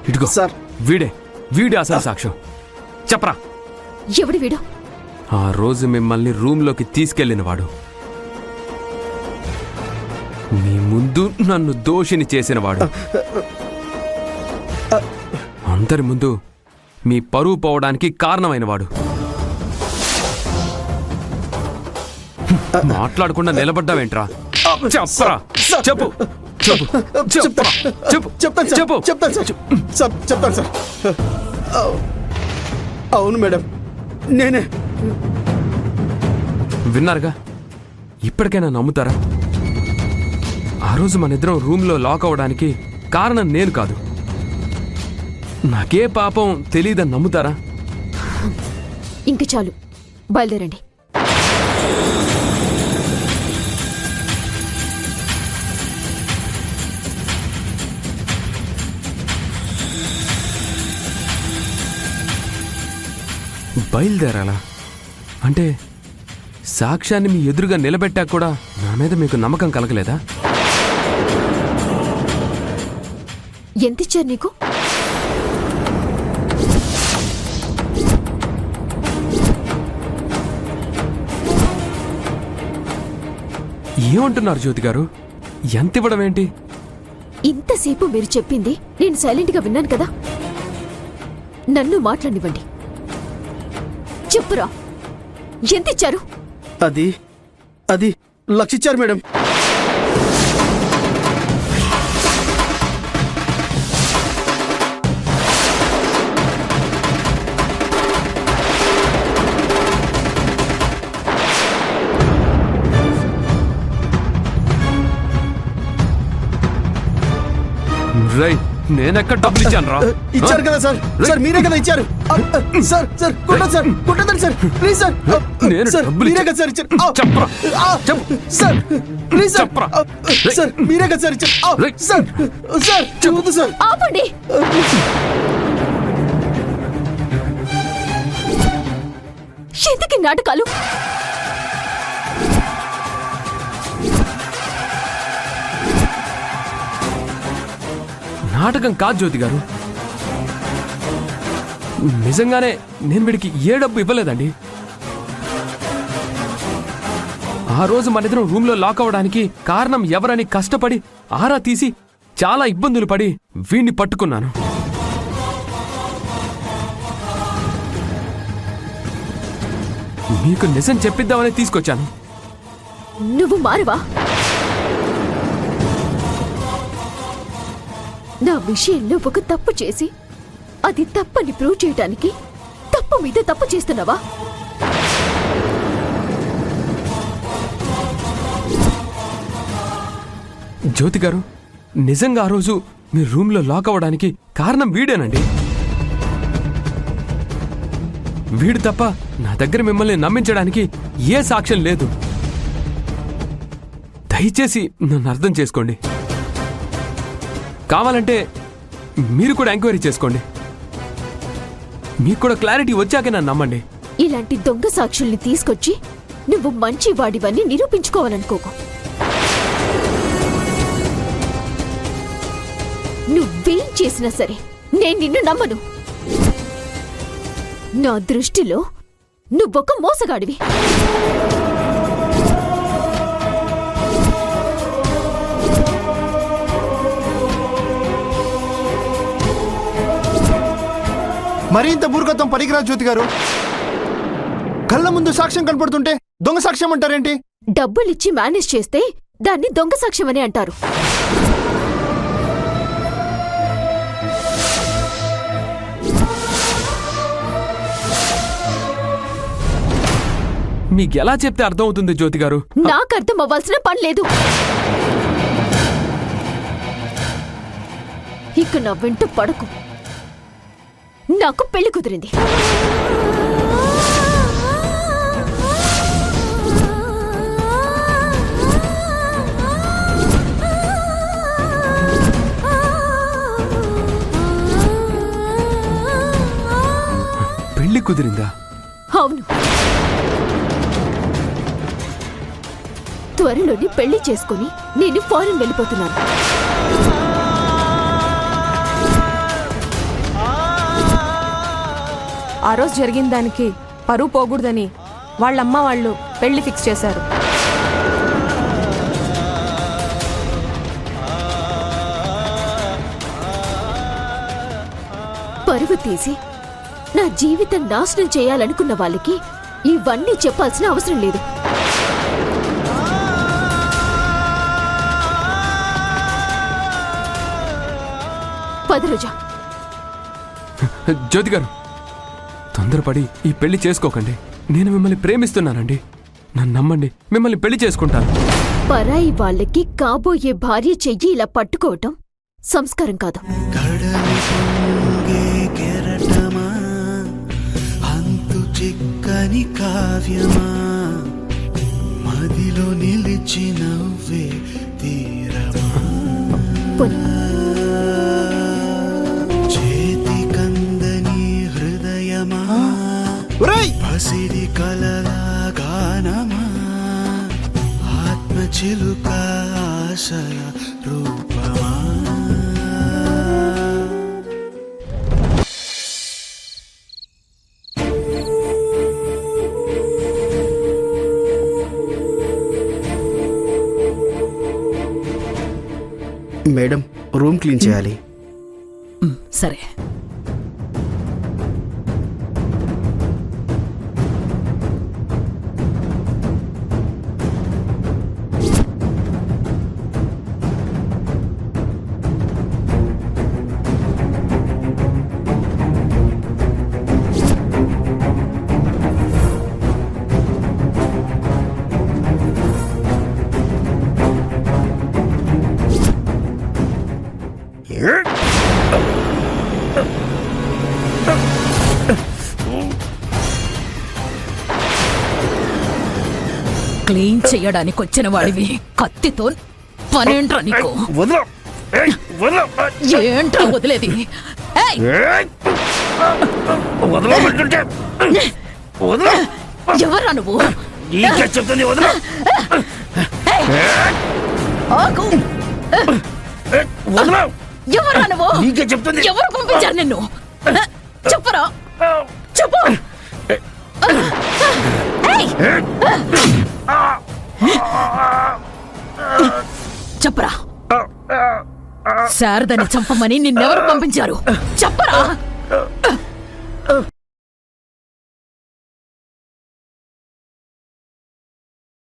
ఇదిగో సార్, వీడే అసలు సాక్ష్యం. చెప్పరా, ఎవడు వీడు? ఆ రోజు మిమ్మల్ని రూమ్లోకి తీసుకెళ్లినవాడు, మీ ముందు నన్ను దోషిని చేసినవాడు, అందరి ముందు మీ పరువు పోవడానికి కారణమైనవాడు. మాట్లాడకుండా నిలబడ్డావేంట్రా? చెప్పరా, చెప్పు చెప్పు చెప్పరా, చెప్పు చెప్తాను సార్. అవును మేడం, నేనే. విన్నారుగా, ఇప్పటికైనా నమ్ముతారా? ఆ రోజు మన ఇద్దరం రూమ్లో లాక్ అవ్వడానికి కారణం నేను కాదు. నాకే పాపం తెలీదని నమ్ముతారా? ఇంక చాలు, బయలుదేరండి. బయలుదేరాలా అంటే సాక్ష్యాన్ని మీ ఎదురుగా నిలబెట్టాక కూడా నా మీద మీకు నమ్మకం కలగలేదా? ఎంతిచ్చారు నీకు? ఏమంటున్నారు జ్యోతి గారు? ఎంత ఇవ్వడం ఏంటి? ఇంతసేపు మీరు చెప్పింది నేను సైలెంట్గా విన్నాను కదా. నన్ను మాట్లాడివ్వండి. చెప్పురా, ఎంతిచ్చారు? అది 1,00,000 ఇచ్చారు మేడం. రై, నేనెక్కడ డబ్బులు ఇచ్చాను రా? ఇచ్చారు కదా సార్. సార్ మీరే కదా ఇచ్చారు. సార్ కొట్టదండి సార్, ప్లీజ్ సార్. నేను మీరే కదా సార్ ఇచ్చారు. చెప్పరా, సార్ ప్లీజ్ సార్. సార్ మీరే కదా సార్ ఇచ్చారు. సార్ చెబుతూ సార్. ఆపండి. ఎందుకు నాటకాలు? నాటకం కాదు జ్యోతి గారు, నిజంగానే నేను వీడికి ఏ డబ్బు ఇవ్వలేదండి. ఆ రోజు మనిద్దరం రూమ్లో లాక్ అవ్వడానికి కారణం ఎవరని కష్టపడి ఆరా తీసి చాలా ఇబ్బందులు పడి వీణ్ణి పట్టుకున్నాను. మీకు నిజం చెప్పిద్దామని తీసుకొచ్చాను. నువ్వు మారవా? నా విషయంలో ఒక తప్పు చేసి అది తప్పని ప్రూవ్ చేయడానికి తప్పు మీద తప్పు చేస్తున్నావా? జ్యోతి గారు, నిజంగా ఆ రోజు మీ రూమ్లో లాక్ అవ్వడానికి కారణం వీడేనండి. వీడు తప్ప నా దగ్గర మిమ్మల్ని నమ్మించడానికి ఏ సాక్ష్యం లేదు. దయచేసి నన్ను అర్థం చేసుకోండి. కావాలంటే మీరు కూడా ఎంక్వైరీ చేసుకోండి. మీకు కూడా క్లారిటీ వచ్చాకే నన్ను నమ్మండి. ఇలాంటి దొంగ సాక్షుల్ని తీసుకొచ్చి నువ్వు మంచి వాడివని నిరూపించుకోవాలనుకోకు. నువ్వేం చేసినా సరే నేను నిన్ను నమ్మను. నా దృష్టిలో నువ్వొక మోసగాడివి. మరీ ఇంత మూర్ఖత్వం పనికిరాదు జ్యోతి గారు. కళ్ళ ముందు సాక్ష్యం కనపడుతుంటే దొంగ సాక్ష్యం అంటారేంటి? డబ్బులిచ్చి మేనేజ్ చేస్తే దాన్ని దొంగ సాక్ష్యం అని అంటారు. మీకెలా చెప్తే అర్థం అవుతుంది జ్యోతి గారు? నాకు అర్థం అవ్వాల్సిన పని లేదు. ఇక నా వెంట పడకు. నాకు పెళ్లి కుదిరింది. పెళ్లి కుదిరిందా? అవును. త్వరలోనే పెళ్లి చేసుకుని నేను ఫారెన్ వెళ్ళిపోతున్నాను. ఆ రోజు జరిగిన దానికి పరువు పోకూడదని వాళ్ళమ్మ వాళ్ళు పెళ్లి ఫిక్స్ చేశారు. పరువు తీసి నా జీవితం నాశనం చేయాలనుకున్న వాళ్ళకి ఇవన్నీ చెప్పాల్సిన అవసరం లేదు. పద రోజా. జ్యోతి గారు, తొందరపడి ఈ పెళ్లి చేసుకోకండి. నేను మిమ్మల్ని ప్రేమిస్తున్నానండి. నన్ను నమ్మండి, మిమ్మల్ని పెళ్లి చేసుకుంటాను. పరాయి వాళ్ళకి కాబోయే భార్య చెయ్యి ఇలా పట్టుకోవటం సంస్కారం కాదు. కడలి పొంగే కెరటమా, అంతు చిక్కని కావ్యమా, మదిలో నిలిచి నవ్వే తీరమా, పోనీ. చేతి కందని హృదయమా, ఒరేయ్! పసిడి కలల గానమా, ఆత్మ చిలుక ఆశయ రూపమా. మేడం, రూమ్ క్లీన్ చేయాలి. సరే. క్లీన్ చెయ్యడానికి వచ్చిన వాడివి కత్తితో పనేంట్రా నీకు? ఏంట్రా వదిలేది? ఏయ్! ఎవర్రా నువ్వు? ఆగు! ఎవర్రా నువ్వు? ఎవరు పంపించారు నిన్ను? చెప్పరా, చెప్పు. ఏయ్! చెప్పరా, శారదని చంపమని నిన్నెవరు పంపించారు? చెప్పరా.